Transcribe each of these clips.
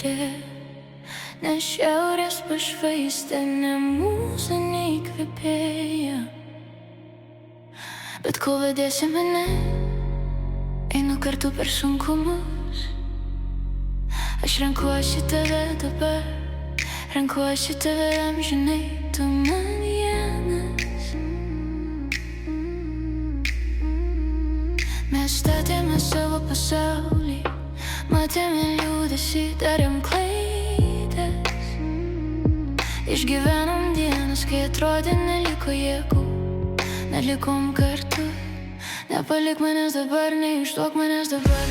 žvaigždė, ne šiaurės pašvaistė, ne mūsų neįkvėpėja. Bet kol vedėsi mane, einu kartu per sunkumus. Aš renkuosi tave dabar, renkuosi tave amžinai, tu man vienas. Mes statėme savo pasaulį, matėme liūdesį, darėm klaidas. Išgyvenom dienas, kai atrodė neliko jėgų, nelikom kartu. Nepalik manęs dabar, neišduok manęs dabar.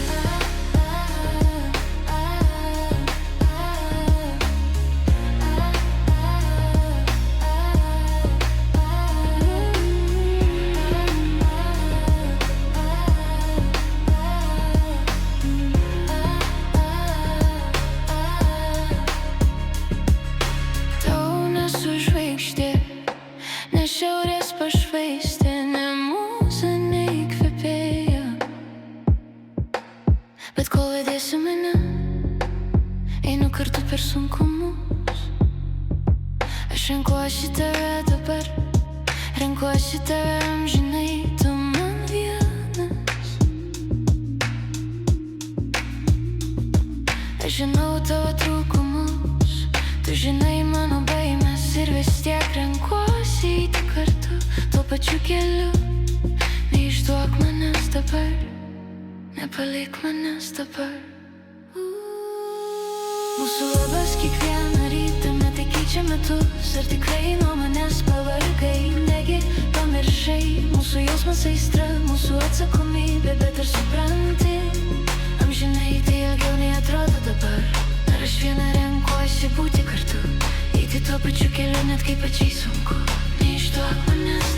Ne šiaurės pašvaistė, ne mūsų neįkvėpėja. Bet kol vedėsi mane, einu kartu per sunkumus. Aš renkuosi tave dabar, renkuosi tave amžinai, tu man vienas. Aš žinau tavo trūkumus, tu žinai mano baimes ir vis tiek renkuosi eiti kartu tuo pačiu keliu. Neišduok manęs dabar, nepalik manęs dabar. Mūsų labas kiekvieną rytą, metai keičia metus. Ar tikrai nuo manęs pavargai, negi pamiršai mūsų jausmas aistra, mūsų atsakomybė, bet ar supranti, amžinai tai ilgiau nei atrodo dabar. Ar aš viena renkuosi būti kartu, eiti tuo pačiu keliu, net kai pačiai sunku. Neišduok manęs